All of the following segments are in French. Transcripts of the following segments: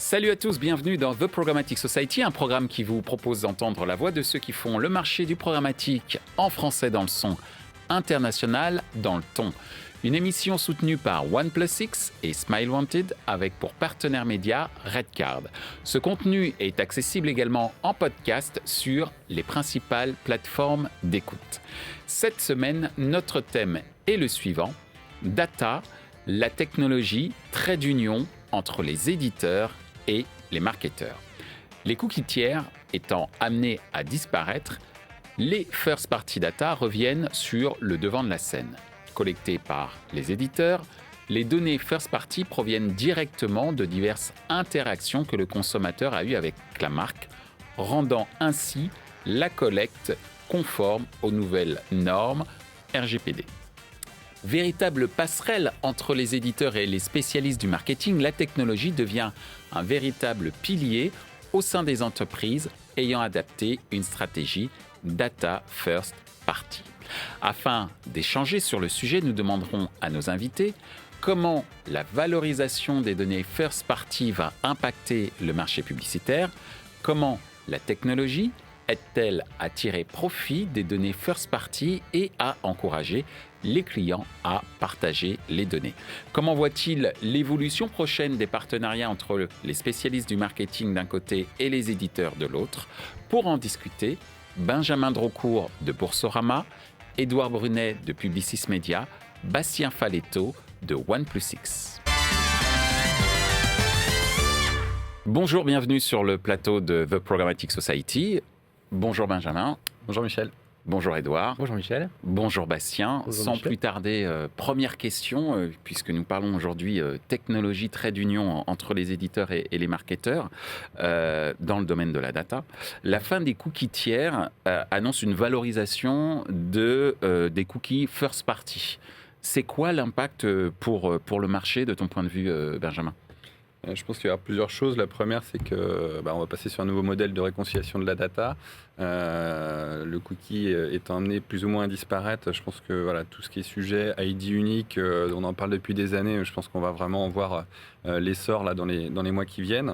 Salut à tous, bienvenue dans The Programmatic Society, un programme qui vous propose d'entendre la voix de ceux qui font le marché du programmatique en français dans le son, international dans le ton. Une émission soutenue par OnePlus6 et Smile Wanted avec pour partenaire média Redcard. Ce contenu est accessible également en podcast sur les principales plateformes d'écoute. Cette semaine, notre thème est le suivant, Data, la technologie, trait d'union entre les éditeurs et les marketeurs. Les cookies tiers étant amenés à disparaître, les first party data reviennent sur le devant de la scène. Collectées par les éditeurs, les données first party proviennent directement de diverses interactions que le consommateur a eues avec la marque, rendant ainsi la collecte conforme aux nouvelles normes RGPD. Véritable passerelle entre les éditeurs et les spécialistes du marketing, la technologie devient un véritable pilier au sein des entreprises ayant adapté une stratégie Data First Party. Afin d'échanger sur le sujet, nous demanderons à nos invités comment la valorisation des données First Party va impacter le marché publicitaire, comment la technologie aide-t-elle à tirer profit des données First Party et à encourager les clients à partager les données. Comment voit-il l'évolution prochaine des partenariats entre les spécialistes du marketing d'un côté et les éditeurs de l'autre? Pour en discuter, Benjamin Drocourt de Boursorama, Édouard Brunet de Publicis Media, Bastien Faletto de OnePlus6. Bonjour, bienvenue sur le plateau de The Programmatic Society. Bonjour Benjamin. Bonjour Michel. Bonjour Édouard. Bonjour Michel. Bonjour Bastien. Bonjour Sans Michel. plus tarder, première question, puisque nous parlons aujourd'hui technologie, trait d'union entre les éditeurs et les marketeurs dans le domaine de la data. La fin des cookies tiers annonce une valorisation des cookies first party. C'est quoi l'impact pour le marché de ton point de vue, Benjamin ? Je pense qu'il y aura plusieurs choses. La première, c'est que on va passer sur un nouveau modèle de réconciliation de la data. Le cookie étant amené plus ou moins à disparaître, je pense que voilà, tout ce qui est sujet ID unique, on en parle depuis des années, je pense qu'on va vraiment en voir l'essor là, dans les mois qui viennent.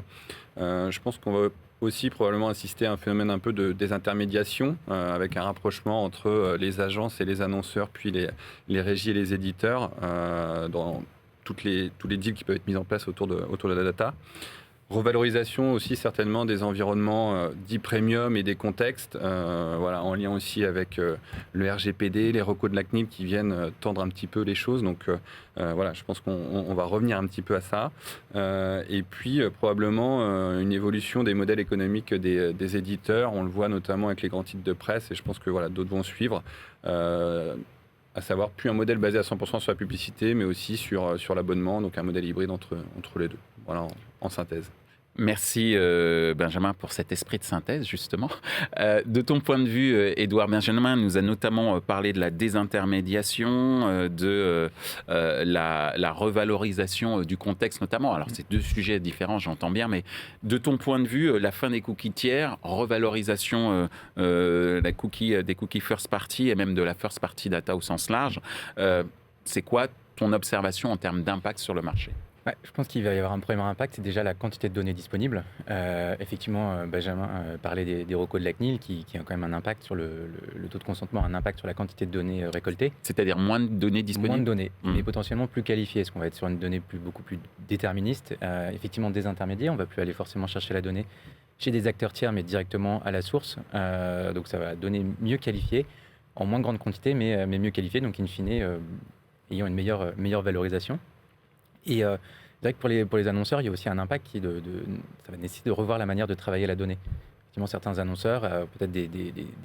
Je pense qu'on va aussi probablement assister à un phénomène un peu de désintermédiation, avec un rapprochement entre les agences et les annonceurs, puis les régies et les éditeurs, dans tous les deals qui peuvent être mis en place autour de la data. Revalorisation aussi certainement des environnements dits premium et des contextes, en lien aussi avec le RGPD, les recos de la CNIL qui viennent tendre un petit peu les choses. Donc je pense qu'on va revenir un petit peu à ça. Et puis probablement une évolution des modèles économiques des éditeurs. On le voit notamment avec les grands titres de presse et je pense que d'autres vont suivre. À savoir plus un modèle basé à 100% sur la publicité, mais aussi sur l'abonnement, donc un modèle hybride entre les deux. Voilà, en synthèse. Merci Benjamin pour cet esprit de synthèse justement. De ton point de vue, Édouard, Benjamin nous a notamment parlé de la désintermédiation, de la revalorisation du contexte notamment. Alors c'est deux sujets différents, j'entends bien, mais de ton point de vue, la fin des cookies tiers, revalorisation des cookies first party et même de la first party data au sens large, c'est quoi ton observation en termes d'impact sur le marché ? Ouais, je pense qu'il va y avoir un premier impact, c'est déjà la quantité de données disponibles. Effectivement, Benjamin parlait des recos de la CNIL qui a quand même un impact sur le taux de consentement, un impact sur la quantité de données récoltées. C'est-à-dire moins de données disponibles ? Moins de données, mais potentiellement plus qualifiées, parce qu'on va être sur une donnée beaucoup plus déterministe, effectivement désintermédiée, on ne va plus aller forcément chercher la donnée chez des acteurs tiers, mais directement à la source. Donc ça va donner mieux qualifiée, en moins grande quantité, mais mieux qualifiée, donc in fine, ayant une meilleure valorisation. Et c'est vrai que pour les annonceurs, il y a aussi un impact ça va nécessiter de revoir la manière de travailler la donnée. Effectivement, certains annonceurs, peut-être des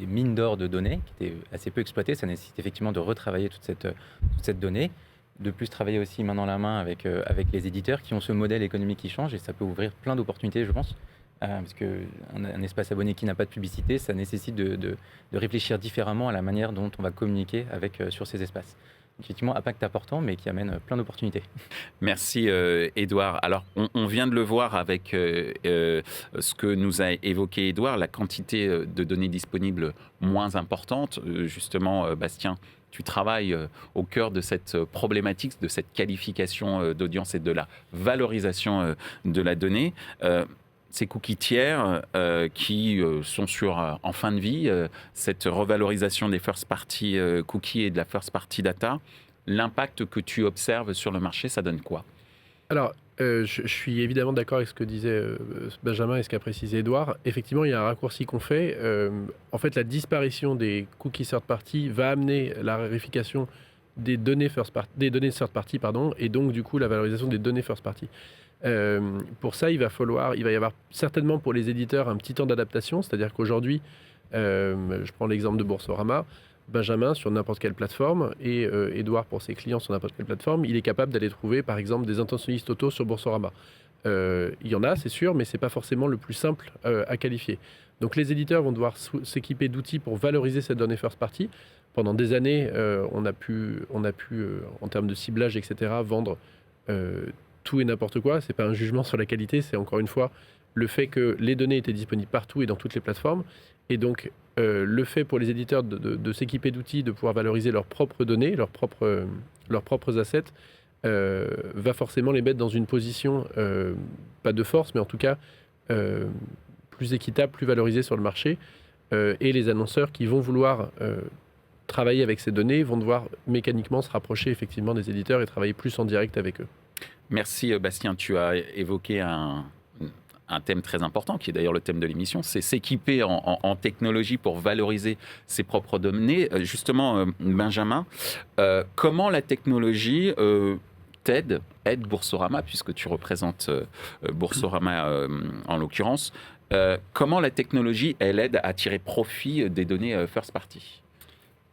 mines d'or de données qui étaient assez peu exploitées, ça nécessite effectivement de retravailler toute cette donnée, de plus travailler aussi main dans la main avec les éditeurs qui ont ce modèle économique qui change et ça peut ouvrir plein d'opportunités, je pense. Parce qu'un espace abonné qui n'a pas de publicité, ça nécessite de réfléchir différemment à la manière dont on va communiquer sur ces espaces. effectivement impact important, mais qui amène plein d'opportunités. Merci Édouard. Alors on vient de le voir avec ce que nous a évoqué Édouard, la quantité de données disponibles moins importante. Justement, Bastien, tu travailles au cœur de cette problématique, de cette qualification d'audience et de la valorisation de la donnée. Ces cookies tiers qui sont en fin de vie, cette revalorisation des first party cookies et de la first party data, l'impact que tu observes sur le marché, ça donne quoi? Alors, je suis évidemment d'accord avec ce que disait Benjamin et ce qu'a précisé Edouard. Effectivement, il y a un raccourci qu'on fait. En fait, la disparition des cookies third party va amener la vérification des données third party, et donc du coup la valorisation des données first party. Pour ça, il va y avoir certainement pour les éditeurs un petit temps d'adaptation, c'est-à-dire qu'aujourd'hui, je prends l'exemple de Boursorama, Benjamin sur n'importe quelle plateforme et Edouard pour ses clients sur n'importe quelle plateforme, il est capable d'aller trouver par exemple des intentionnistes auto sur Boursorama. Il y en a, c'est sûr, mais c'est pas forcément le plus simple à qualifier. Donc les éditeurs vont devoir s'équiper d'outils pour valoriser cette donnée first party. Pendant des années, on a pu en termes de ciblage, etc., vendre tout et n'importe quoi. C'est pas un jugement sur la qualité, c'est encore une fois le fait que les données étaient disponibles partout et dans toutes les plateformes. Et donc, le fait pour les éditeurs de s'équiper d'outils, de pouvoir valoriser leurs propres données, leurs propres assets, va forcément les mettre dans une position, pas de force, mais en tout cas plus équitable, plus valorisée sur le marché. Et les annonceurs qui vont vouloir travailler avec ces données vont devoir mécaniquement se rapprocher effectivement des éditeurs et travailler plus en direct avec eux. Merci Bastien, tu as évoqué un thème très important, qui est d'ailleurs le thème de l'émission, c'est s'équiper en technologie pour valoriser ses propres données. Justement, Benjamin, comment la technologie aide Boursorama, puisque tu représentes Boursorama en l'occurrence, comment la technologie, elle aide à tirer profit des données first party?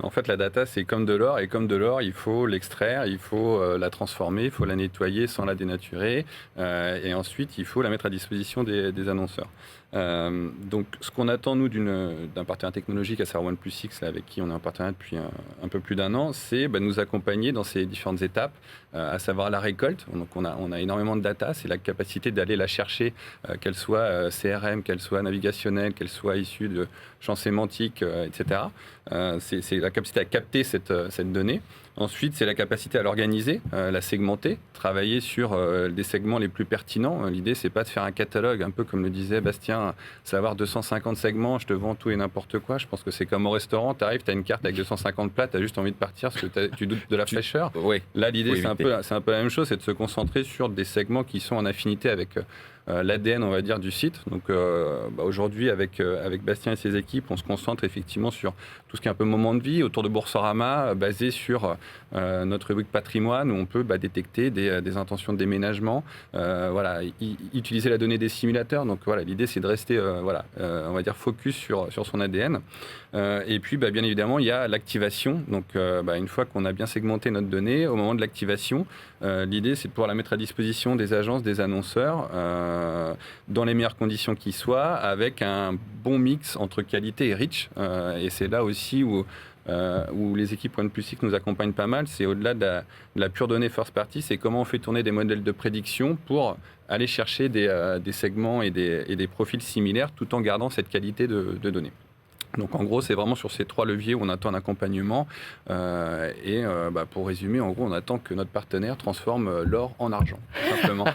En fait, la data, c'est comme de l'or, et comme de l'or, il faut l'extraire, il faut la transformer, il faut la nettoyer sans la dénaturer, et ensuite, il faut la mettre à disposition des annonceurs. Donc, ce qu'on attend, nous, d'un partenaire technologique, à savoir OnePlus6, avec qui on est en partenariat depuis un peu plus d'un an, c'est nous accompagner dans ces différentes étapes, à savoir la récolte. Donc, on a énormément de data, c'est la capacité d'aller la chercher, qu'elle soit CRM, qu'elle soit navigationnelle, qu'elle soit issue de champs sémantiques, etc. C'est la capacité à capter cette donnée. Ensuite, c'est la capacité à l'organiser, la segmenter, travailler sur des segments les plus pertinents. L'idée, c'est pas de faire un catalogue, un peu comme le disait Bastien, savoir 250 segments, je te vends tout et n'importe quoi. Je pense que c'est comme au restaurant, tu arrives, tu as une carte avec 250 plats, tu as juste envie de partir parce que tu doutes de la fraîcheur. Oui. Là, l'idée, c'est un peu la même chose, c'est de se concentrer sur des segments qui sont en affinité avec l'ADN, on va dire, du site. Donc aujourd'hui, avec Bastien et ses équipes, on se concentre effectivement sur tout ce qui est un peu moment de vie autour de Boursorama, basé sur notre rubrique patrimoine, où on peut détecter des intentions de déménagement, utiliser la donnée des simulateurs. Donc voilà, l'idée, c'est de rester on va dire focus sur son ADN. Et puis bien évidemment, il y a l'activation. Donc une fois qu'on a bien segmenté notre donnée, au moment de l'activation, l'idée, c'est de pouvoir la mettre à disposition des agences, des annonceurs, dans les meilleures conditions qui soient, avec un bon mix entre qualité et reach. Et c'est là aussi où les équipes OnePlus6 nous accompagnent pas mal. C'est au-delà de la pure donnée first party, c'est comment on fait tourner des modèles de prédiction pour aller chercher des segments et des profils similaires tout en gardant cette qualité de données. Donc en gros, c'est vraiment sur ces trois leviers où on attend un accompagnement. Pour résumer, en gros, on attend que notre partenaire transforme l'or en argent, tout simplement.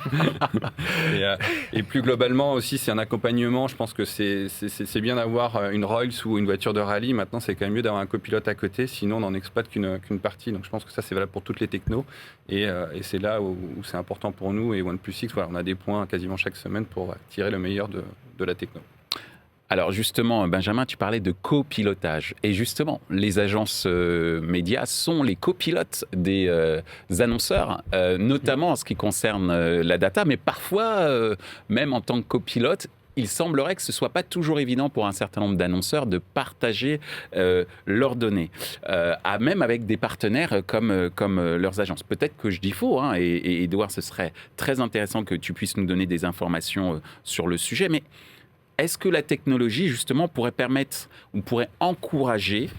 et plus globalement aussi, c'est un accompagnement. Je pense que c'est bien d'avoir une Rolls ou une voiture de rallye. Maintenant, c'est quand même mieux d'avoir un copilote à côté. Sinon, on n'en exploite qu'une partie. Donc je pense que ça, c'est valable pour toutes les technos. Et c'est là où c'est important pour nous. Et OnePlus6, on a des points quasiment chaque semaine pour tirer le meilleur de la techno. Alors justement, Benjamin, tu parlais de copilotage. Et justement, les agences médias sont les copilotes des annonceurs, notamment en ce qui concerne la data. Mais parfois, même en tant que copilote, il semblerait que ce ne soit pas toujours évident pour un certain nombre d'annonceurs de partager leurs données, même avec des partenaires comme leurs agences. Peut-être que je dis faux, et Edouard, ce serait très intéressant que tu puisses nous donner des informations sur le sujet, mais est-ce que la technologie, justement, pourrait permettre ou pourrait encourager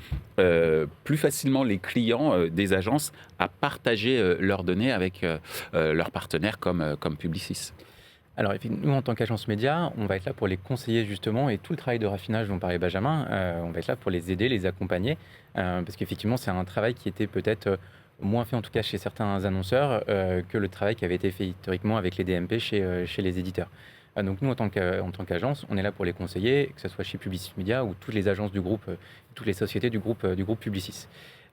plus facilement les clients des agences à partager leurs données avec leurs partenaires comme Publicis? Alors, nous, en tant qu'agence média, on va être là pour les conseiller justement, et tout le travail de raffinage dont parlait Benjamin, on va être là pour les aider, les accompagner, parce qu'effectivement, c'est un travail qui était peut-être moins fait, en tout cas chez certains annonceurs, que le travail qui avait été fait historiquement avec les DMP chez les éditeurs. Donc nous, en tant qu'agence, on est là pour les conseiller, que ce soit chez Publicis Media ou toutes les agences du groupe, toutes les sociétés du groupe Publicis.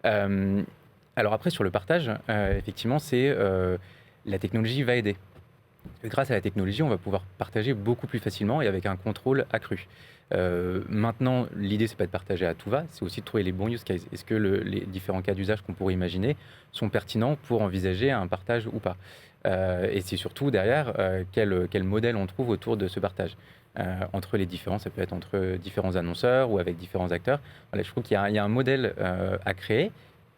Alors après, sur le partage, effectivement, la technologie va aider. Grâce à la technologie, on va pouvoir partager beaucoup plus facilement et avec un contrôle accru. Maintenant, l'idée, c'est pas de partager à tout va, c'est aussi de trouver les bons use cases. Est-ce que les différents cas d'usage qu'on pourrait imaginer sont pertinents pour envisager un partage ou pas? Et c'est surtout derrière quel modèle on trouve autour de ce partage. Entre les différents, ça peut être entre différents annonceurs ou avec différents acteurs. Voilà, je trouve qu'il y a un modèle à créer,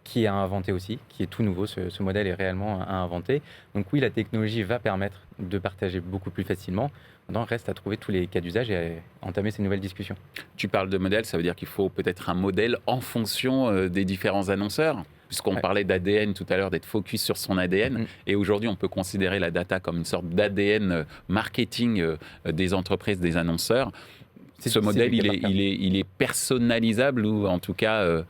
qui est à inventer aussi, qui est tout nouveau. Ce modèle est réellement à inventer. Donc oui, la technologie va permettre de partager beaucoup plus facilement. Maintenant, reste à trouver tous les cas d'usage et à entamer ces nouvelles discussions. Tu parles de modèle, ça veut dire qu'il faut peut-être un modèle en fonction des différents annonceurs, puisqu'on parlait d'ADN tout à l'heure, d'être focus sur son ADN. Et aujourd'hui, on peut considérer la data comme une sorte d'ADN marketing des entreprises, des annonceurs. Ce modèle, il est personnalisable ou en tout cas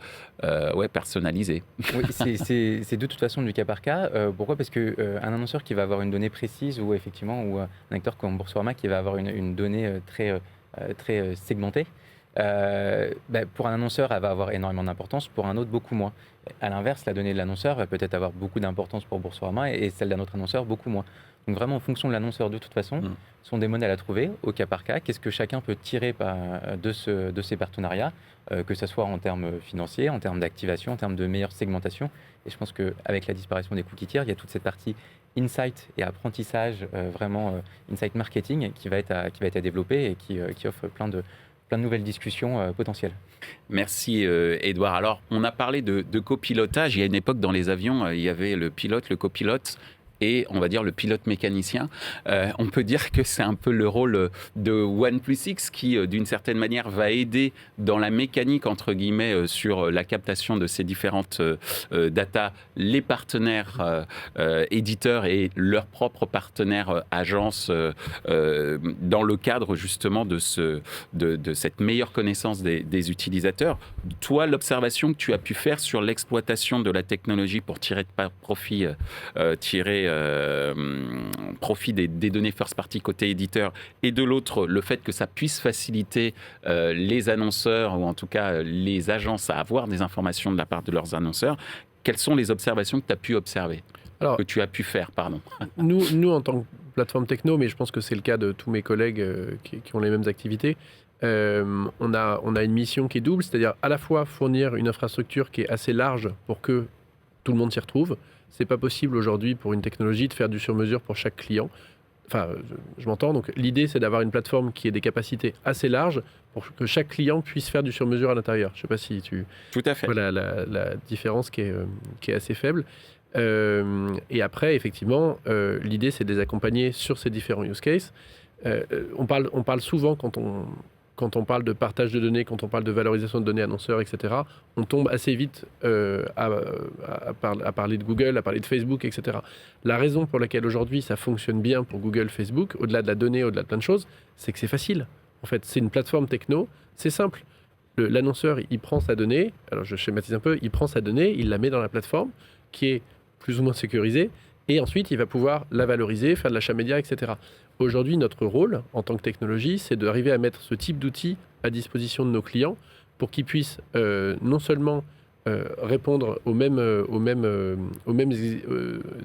personnalisé. Oui, c'est de toute façon du cas par cas. Pourquoi ? Parce qu'un annonceur qui va avoir une donnée précise ou effectivement, ou un acteur comme Boursorama qui va avoir une donnée très segmentée, pour un annonceur, elle va avoir énormément d'importance, pour un autre, beaucoup moins. À l'inverse, la donnée de l'annonceur va peut-être avoir beaucoup d'importance pour Boursorama et celle d'un autre annonceur, beaucoup moins. Donc vraiment, en fonction de l'annonceur, de toute façon, sont des modèles à trouver au cas par cas. Qu'est-ce que chacun peut tirer de ces partenariats, que ce soit en termes financiers, en termes d'activation, en termes de meilleure segmentation. Et je pense qu'avec la disparition des cookies tiers, il y a toute cette partie insight et apprentissage, insight marketing, qui va être à développer et qui offre plein de nouvelles discussions potentielles. Merci Edouard. Alors, on a parlé de copilotage. Il y a une époque dans les avions, il y avait le pilote, le copilote et on va dire le pilote mécanicien. On peut dire que c'est un peu le rôle de OnePlus X qui, d'une certaine manière, va aider dans la mécanique, entre guillemets, sur la captation de ces différentes data, les partenaires éditeurs et leurs propres partenaires agences dans le cadre justement de cette meilleure connaissance des utilisateurs. Toi, l'observation que tu as pu faire sur l'exploitation de la technologie pour tirer profit des données first party côté éditeur, et de l'autre, le fait que ça puisse faciliter les annonceurs, ou en tout cas les agences, à avoir des informations de la part de leurs annonceurs. Quelles sont les observations que tu as pu observer ? Que tu as pu faire, pardon. Nous, en tant que plateforme techno, mais je pense que c'est le cas de tous mes collègues qui ont les mêmes activités, on a une mission qui est double, c'est-à-dire à la fois fournir une infrastructure qui est assez large pour que tout le monde s'y retrouve. C'est pas possible aujourd'hui pour une technologie de faire du sur-mesure pour chaque client. Enfin, je m'entends. Donc, l'idée, c'est d'avoir une plateforme qui ait des capacités assez larges pour que chaque client puisse faire du sur-mesure à l'intérieur. Je sais pas si tu... Tout à fait. Voilà la différence qui est assez faible. Et après, effectivement, l'idée, c'est de les accompagner sur ces différents use cases. On parle souvent quand on parle de partage de données, quand on parle de valorisation de données annonceurs, etc., on tombe assez vite à parler de Google, à parler de Facebook, etc. La raison pour laquelle aujourd'hui ça fonctionne bien pour Google, Facebook, au-delà de la donnée, au-delà de plein de choses, c'est que c'est facile. En fait, c'est une plateforme techno, c'est simple. L'annonceur, il prend sa donnée, alors je schématise un peu, il prend sa donnée, il la met dans la plateforme, qui est plus ou moins sécurisée, et ensuite il va pouvoir la valoriser, faire de l'achat média, etc. Aujourd'hui, notre rôle en tant que technologie, c'est d'arriver à mettre ce type d'outils à disposition de nos clients pour qu'ils puissent non seulement répondre aux mêmes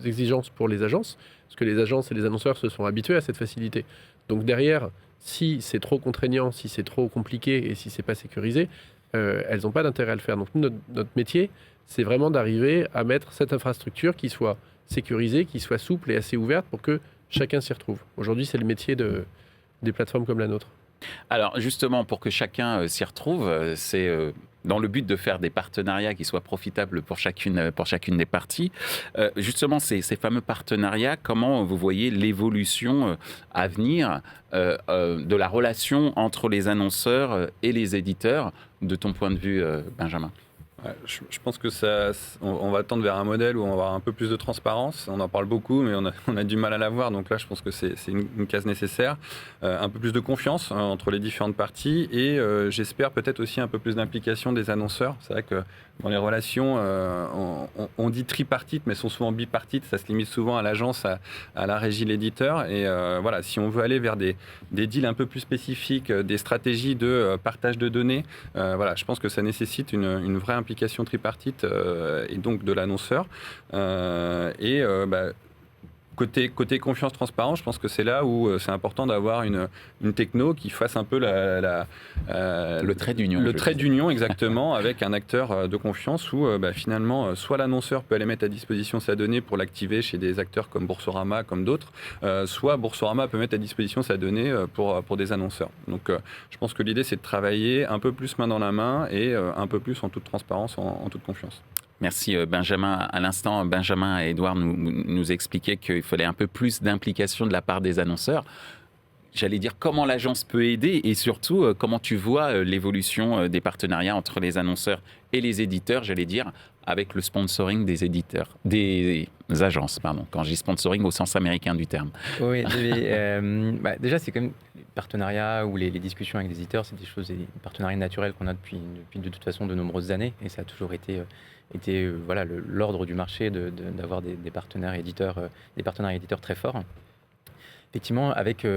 exigences pour les agences, parce que les agences et les annonceurs se sont habitués à cette facilité. Donc derrière, si c'est trop contraignant, si c'est trop compliqué et si c'est pas sécurisé, elles n'ont pas d'intérêt à le faire. Donc notre métier, c'est vraiment d'arriver à mettre cette infrastructure qui soit sécurisée, qui soit souple et assez ouverte pour que chacun s'y retrouve. Aujourd'hui, c'est le métier des plateformes comme la nôtre. Alors justement, pour que chacun s'y retrouve, c'est dans le but de faire des partenariats qui soient profitables pour chacune des parties. Justement, ces fameux partenariats, comment vous voyez l'évolution à venir de la relation entre les annonceurs et les éditeurs, de ton point de vue, Benjamin ? Je pense que on va tendre vers un modèle où on va avoir un peu plus de transparence. On en parle beaucoup, mais on a du mal à l'avoir. Donc là, je pense que c'est une case nécessaire. Un peu plus de confiance entre les différentes parties et j'espère peut-être aussi un peu plus d'implication des annonceurs. C'est vrai que dans les relations, on dit tripartite, mais sont souvent bipartites. Ça se limite souvent à l'agence, à la régie, l'éditeur. Et voilà, si on veut aller vers des deals un peu plus spécifiques, des stratégies de partage de données, voilà, je pense que ça nécessite une vraie implication tripartite et donc de l'annonceur. Côté confiance, transparence, je pense que c'est là où c'est important d'avoir une techno qui fasse un peu le trait d'union. Le trait d'union, exactement, avec un acteur de confiance où finalement, soit l'annonceur peut aller mettre à disposition sa donnée pour l'activer chez des acteurs comme Boursorama, comme d'autres, soit Boursorama peut mettre à disposition sa donnée pour des annonceurs. Donc je pense que l'idée, c'est de travailler un peu plus main dans la main et un peu plus en toute transparence, en toute confiance. Merci Benjamin. À l'instant, Benjamin et Edouard nous expliquaient qu'il fallait un peu plus d'implication de la part des annonceurs. J'allais dire comment l'agence peut aider et surtout comment tu vois l'évolution des partenariats entre les annonceurs et les éditeurs, j'allais dire, avec le sponsoring des éditeurs, des agences, pardon, quand je dis sponsoring au sens américain du terme. Oui, déjà c'est quand même les partenariats ou les discussions avec les éditeurs, c'est des choses, des partenariats naturels qu'on a depuis de toute façon de nombreuses années et ça a toujours été voilà, l'ordre du marché d'avoir des partenaires éditeurs très forts. Effectivement, avec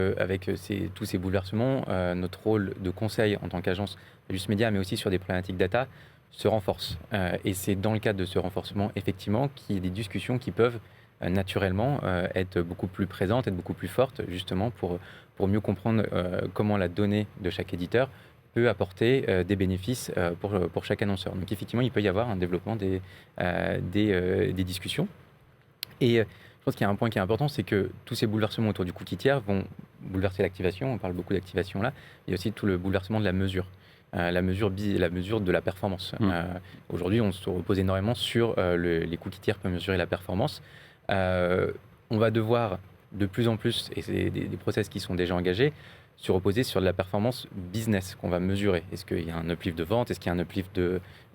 tous ces bouleversements, notre rôle de conseil en tant qu'agence Just Media, mais aussi sur des problématiques data, se renforce. Et c'est dans le cadre de ce renforcement, effectivement, qu'il y a des discussions qui peuvent naturellement être beaucoup plus présentes, être beaucoup plus fortes, justement pour mieux comprendre comment la donnée de chaque éditeur peut apporter des bénéfices pour chaque annonceur. Donc effectivement, il peut y avoir un développement des discussions. Et je pense qu'il y a un point qui est important, c'est que tous ces bouleversements autour du cookie tiers vont bouleverser l'activation. On parle beaucoup d'activation là. Il y a aussi tout le bouleversement de la mesure. La mesure de la performance. Aujourd'hui, on se repose énormément sur les cookies tiers pour mesurer la performance. On va devoir de plus en plus, et c'est des process qui sont déjà engagés, se reposer sur de la performance business qu'on va mesurer. Est-ce qu'il y a un uplift de vente? Est-ce qu'il y a un uplift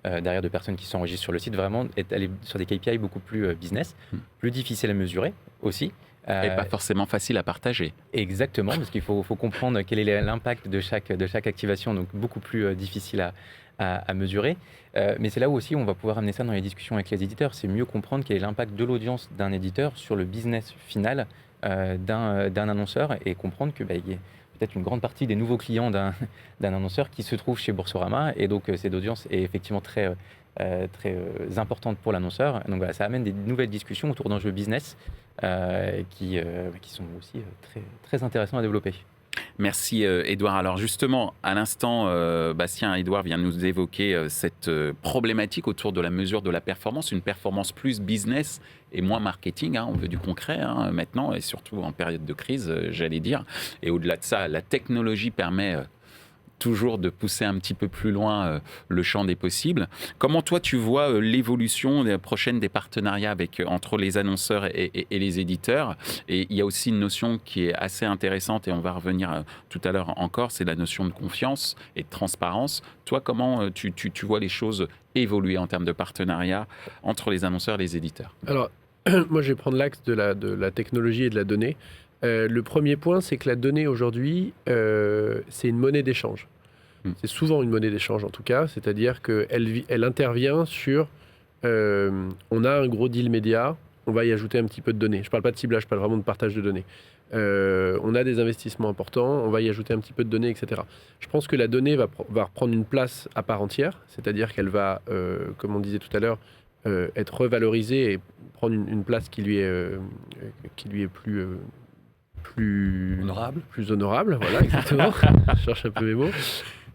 derrière de personnes qui s'enregistrent sur le site? Vraiment, aller sur des KPI beaucoup plus business, plus difficile à mesurer aussi. Et pas forcément facile à partager. Exactement, parce qu'il faut comprendre quel est l'impact de chaque activation, donc beaucoup plus difficile à mesurer. Mais c'est là où aussi on va pouvoir amener ça dans les discussions avec les éditeurs. C'est mieux comprendre quel est l'impact de l'audience d'un éditeur sur le business final d'un annonceur et comprendre que il y a peut-être une grande partie des nouveaux clients d'un annonceur qui se trouvent chez Boursorama et donc cette audience est effectivement très importante pour l'annonceur. Donc voilà, ça amène des nouvelles discussions autour d'enjeux business qui sont aussi très, très intéressants à développer. Merci Edouard. Alors justement, à l'instant, Bastien, Edouard vient de nous évoquer cette problématique autour de la mesure de la performance, une performance plus business et moins marketing. On veut du concret maintenant, et surtout en période de crise, j'allais dire. Et au-delà de ça, la technologie permet toujours de pousser un petit peu plus loin le champ des possibles. Comment toi tu vois l'évolution prochaine des partenariats entre les annonceurs et les éditeurs? Et il y a aussi une notion qui est assez intéressante et on va revenir tout à l'heure encore, c'est la notion de confiance et de transparence. Toi, comment tu vois les choses évoluer en termes de partenariat entre les annonceurs et les éditeurs? Alors, moi je vais prendre l'axe de la technologie et de la donnée. Le premier point, c'est que la donnée aujourd'hui, c'est une monnaie d'échange. C'est souvent une monnaie d'échange en tout cas, c'est-à-dire qu'elle intervient sur on a un gros deal média, on va y ajouter un petit peu de données. Je ne parle pas de ciblage, je parle vraiment de partage de données. On a des investissements importants, on va y ajouter un petit peu de données, etc. Je pense que la donnée va reprendre une place à part entière, c'est-à-dire qu'elle va, comme on disait tout à l'heure, être revalorisée et prendre une place qui lui est plus honorable, voilà, exactement. Je cherche un peu mes mots.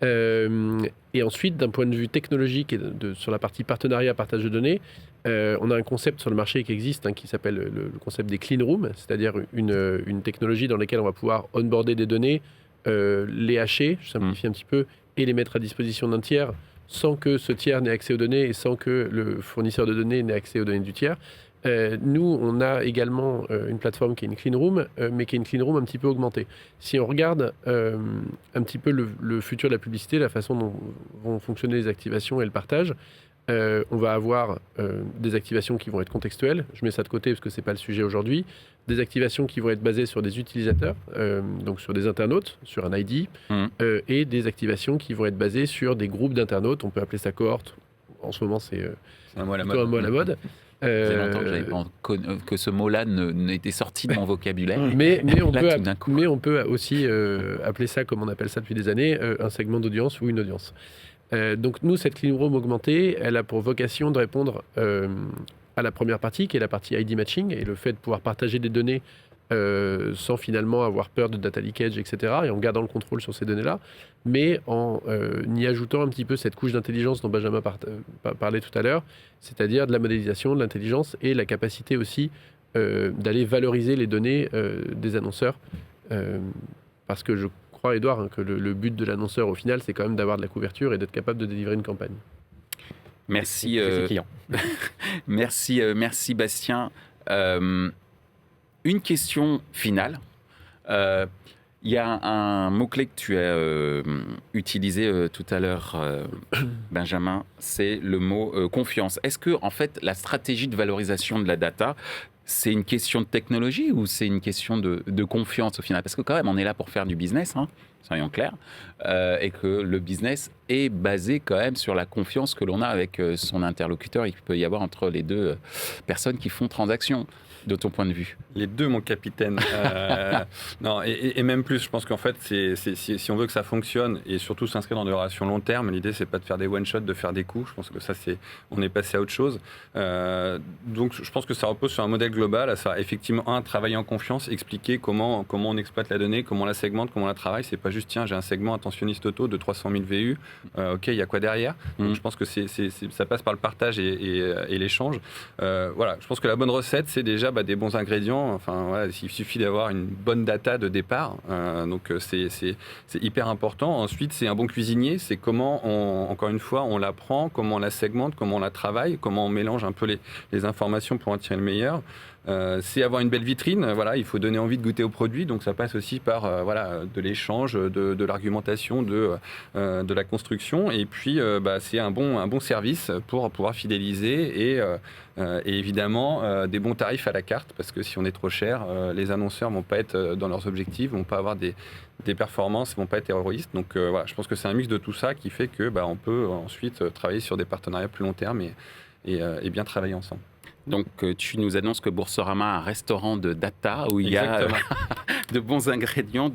Et ensuite, d'un point de vue technologique et sur la partie partenariat, partage de données, on a un concept sur le marché qui existe, qui s'appelle le concept des clean rooms, c'est-à-dire une technologie dans laquelle on va pouvoir onboarder des données, les hacher, je simplifie un petit peu, et les mettre à disposition d'un tiers sans que ce tiers n'ait accès aux données et sans que le fournisseur de données n'ait accès aux données du tiers. Nous, on a également une plateforme qui est une clean room, mais qui est une clean room un petit peu augmentée. Si on regarde un petit peu le futur de la publicité, la façon dont vont fonctionner les activations et le partage, On va avoir des activations qui vont être contextuelles. Je mets ça de côté parce que ce n'est pas le sujet aujourd'hui. Des activations qui vont être basées sur des utilisateurs, donc sur des internautes, sur un ID, et des activations qui vont être basées sur des groupes d'internautes. On peut appeler ça cohorte. En ce moment, c'est un mot à la plutôt un mot à la mode. Ça faisait longtemps que ce mot-là n'était sorti de mon vocabulaire. Mais on peut aussi appeler ça, comme on appelle ça depuis des années, un segment d'audience ou une audience. Donc nous, cette clean room augmentée, elle a pour vocation de répondre à la première partie, qui est la partie ID matching, et le fait de pouvoir partager des données sans finalement avoir peur de data leakage, etc., et en gardant le contrôle sur ces données-là, mais en y ajoutant un petit peu cette couche d'intelligence dont Benjamin parlait tout à l'heure, c'est-à-dire de la modélisation, de l'intelligence, et la capacité aussi d'aller valoriser les données des annonceurs, parce que je crois, Edouard, que le but de l'annonceur au final, c'est quand même d'avoir de la couverture et d'être capable de délivrer une campagne. Merci. Merci Bastien. Une question finale. Il y a un mot-clé que tu as utilisé tout à l'heure, Benjamin, c'est le mot confiance. Est-ce que, en fait, la stratégie de valorisation de la data, c'est une question de technologie ou c'est une question de confiance au final? Parce que quand même, on est là pour faire du business, hein, soyons clairs, et que le business est basé quand même sur la confiance que l'on a avec son interlocuteur et qu'il peut y avoir entre les deux personnes qui font transaction. De ton point de vue? Les deux, mon capitaine. Non, et même plus, je pense qu'en fait, si on veut que ça fonctionne et surtout s'inscrire dans des relations long terme, l'idée, c'est pas de faire des one-shots, de faire des coups. Je pense que ça, on est passé à autre chose. Donc, je pense que ça repose sur un modèle global, à ça, effectivement, travailler en confiance, expliquer comment on exploite la donnée, comment on la segmente, comment on la travaille. C'est pas juste, tiens, j'ai un segment attentionniste auto de 300 000 VU, ok, il y a quoi derrière? Donc, je pense que ça passe par le partage et l'échange. Voilà, je pense que la bonne recette, c'est déjà des bons ingrédients. Enfin, voilà, il suffit d'avoir une bonne data de départ. Donc, c'est hyper important. Ensuite, c'est un bon cuisinier. C'est comment, encore une fois, on la prend, comment on la segmente, comment on la travaille, comment on mélange un peu les informations pour en tirer le meilleur. C'est avoir une belle vitrine. Voilà, il faut donner envie de goûter au produit. Donc, ça passe aussi par de l'échange, de l'argumentation, de la construction. Et puis, c'est un bon service pour pouvoir fidéliser et évidemment des bons tarifs à la carte. Parce que si on est trop cher, les annonceurs vont pas être dans leurs objectifs, vont pas avoir des performances, vont pas être terroristes. Donc, voilà, je pense que c'est un mix de tout ça qui fait que on peut ensuite travailler sur des partenariats plus long terme et bien travailler ensemble. Donc, tu nous annonces que Boursorama a un restaurant de data où il y a de bons ingrédients,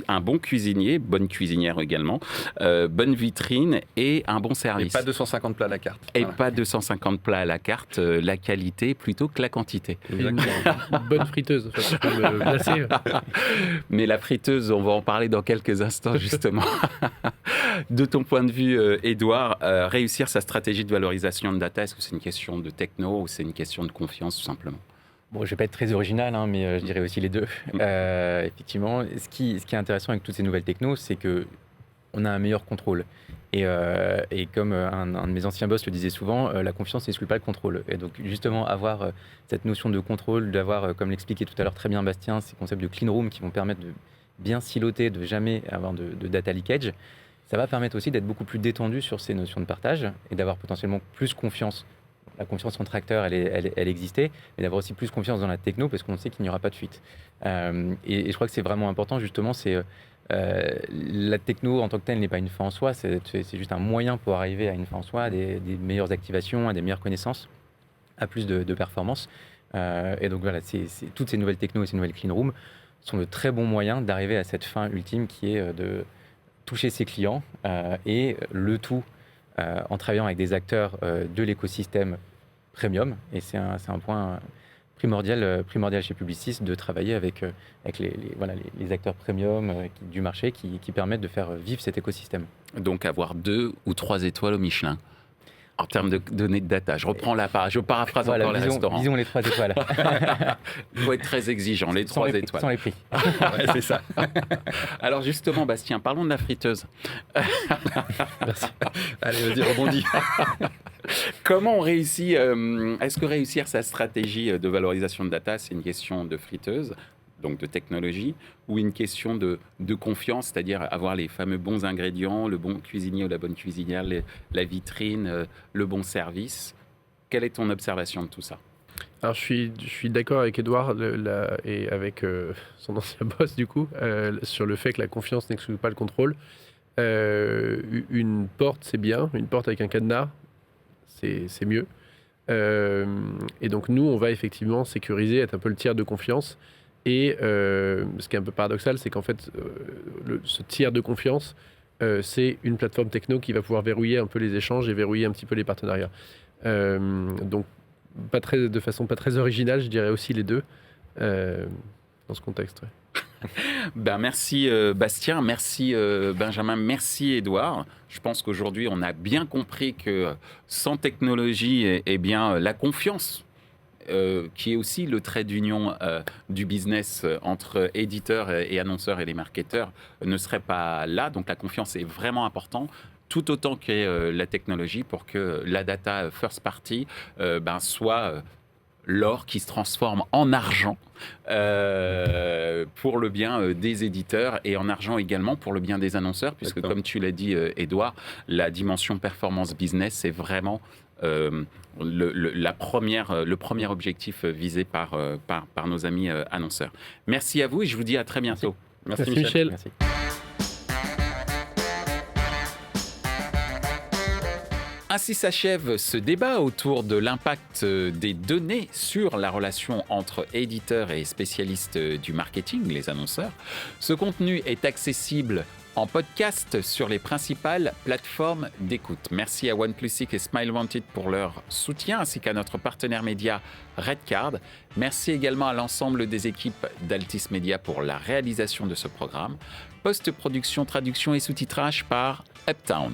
un bon cuisinier, bonne cuisinière également, bonne vitrine et un bon service. Et pas 250 plats à la carte. Et pas 250 plats à la carte, la qualité plutôt que la quantité. Une bonne friteuse, je peux me placer. Mais la friteuse, on va en parler dans quelques instants justement. De ton point de vue, Edouard, réussir sa stratégie de valorisation de data, est-ce que c'est une question de techno ou c'est une question de confiance tout simplement? Bon, je ne vais pas être très original, hein, mais je dirais aussi les deux. Effectivement, ce qui est intéressant avec toutes ces nouvelles technos, c'est qu'on a un meilleur contrôle. Et comme un de mes anciens boss le disait souvent, la confiance n'exclut pas le contrôle. Et donc justement, avoir cette notion de contrôle, d'avoir, comme l'expliquait tout à l'heure très bien Bastien, ces concepts de clean room qui vont permettre de bien siloter, de jamais avoir de data leakage, ça va permettre aussi d'être beaucoup plus détendu sur ces notions de partage et d'avoir potentiellement plus confiance. La confiance entre acteurs, elle existait, mais d'avoir aussi plus confiance dans la techno parce qu'on sait qu'il n'y aura pas de fuite. Et je crois que c'est vraiment important, justement, la techno en tant que telle n'est pas une fin en soi, c'est juste un moyen pour arriver à une fin en soi, à des meilleures activations, à des meilleures connaissances, à plus de performance. Et donc voilà, toutes ces nouvelles technos et ces nouvelles clean rooms sont de très bons moyens d'arriver à cette fin ultime qui est de toucher ses clients et le tout en travaillant avec des acteurs de l'écosystème premium. Et c'est un point primordial chez Publicis de travailler avec les acteurs premium du marché qui permettent de faire vivre cet écosystème. Donc avoir 2 ou 3 étoiles au Michelin en termes de données de data. Je paraphrase encore les restaurants. Disons les 3 étoiles. Il faut être très exigeant, les 3 étoiles. Sans les prix. Ouais, c'est ça. Alors justement, Bastien, parlons de la friteuse. Merci. Allez, vas-y, rebondis. Comment on réussit est-ce que réussir sa stratégie de valorisation de data, c'est une question de friteuse, donc de technologie, ou une question de confiance, c'est-à-dire avoir les fameux bons ingrédients, le bon cuisinier ou la bonne cuisinière, la vitrine, le bon service. Quelle est ton observation de tout ça ? Alors, je suis d'accord avec Edouard et avec son ancien boss, du coup, sur le fait que la confiance n'exclut pas le contrôle. Une porte, c'est bien. Une porte avec un cadenas, c'est mieux. Et donc, nous, on va effectivement sécuriser, être un peu le tiers de confiance. Et ce qui est un peu paradoxal, c'est qu'en fait, ce tiers de confiance, c'est une plateforme techno qui va pouvoir verrouiller un peu les échanges et verrouiller un petit peu les partenariats. Donc, de façon pas très originale, je dirais aussi les deux dans ce contexte. Ouais. Ben merci Bastien, merci Benjamin, merci Edouard. Je pense qu'aujourd'hui, on a bien compris que sans technologie, eh bien, la confiance, qui est aussi le trait d'union du business entre éditeurs et annonceurs et les marketeurs, ne serait pas là. Donc la confiance est vraiment importante, tout autant que la technologie, pour que la data first party soit l'or qui se transforme en argent pour le bien des éditeurs et en argent également pour le bien des annonceurs, puisque Exactement. comme tu l'as dit, Edouard, la dimension performance business, c'est vraiment le premier objectif visé par nos amis annonceurs. Merci à vous et je vous dis à très bientôt. Merci Michel. Merci. Ainsi s'achève ce débat autour de l'impact des données sur la relation entre éditeurs et spécialistes du marketing, les annonceurs. Ce contenu est accessible en podcast sur les principales plateformes d'écoute. Merci à OnePlus6 et Smile Wanted pour leur soutien, ainsi qu'à notre partenaire média Redcard. Merci également à l'ensemble des équipes d'Altis Media pour la réalisation de ce programme. Post-production, traduction et sous-titrage par Uptown.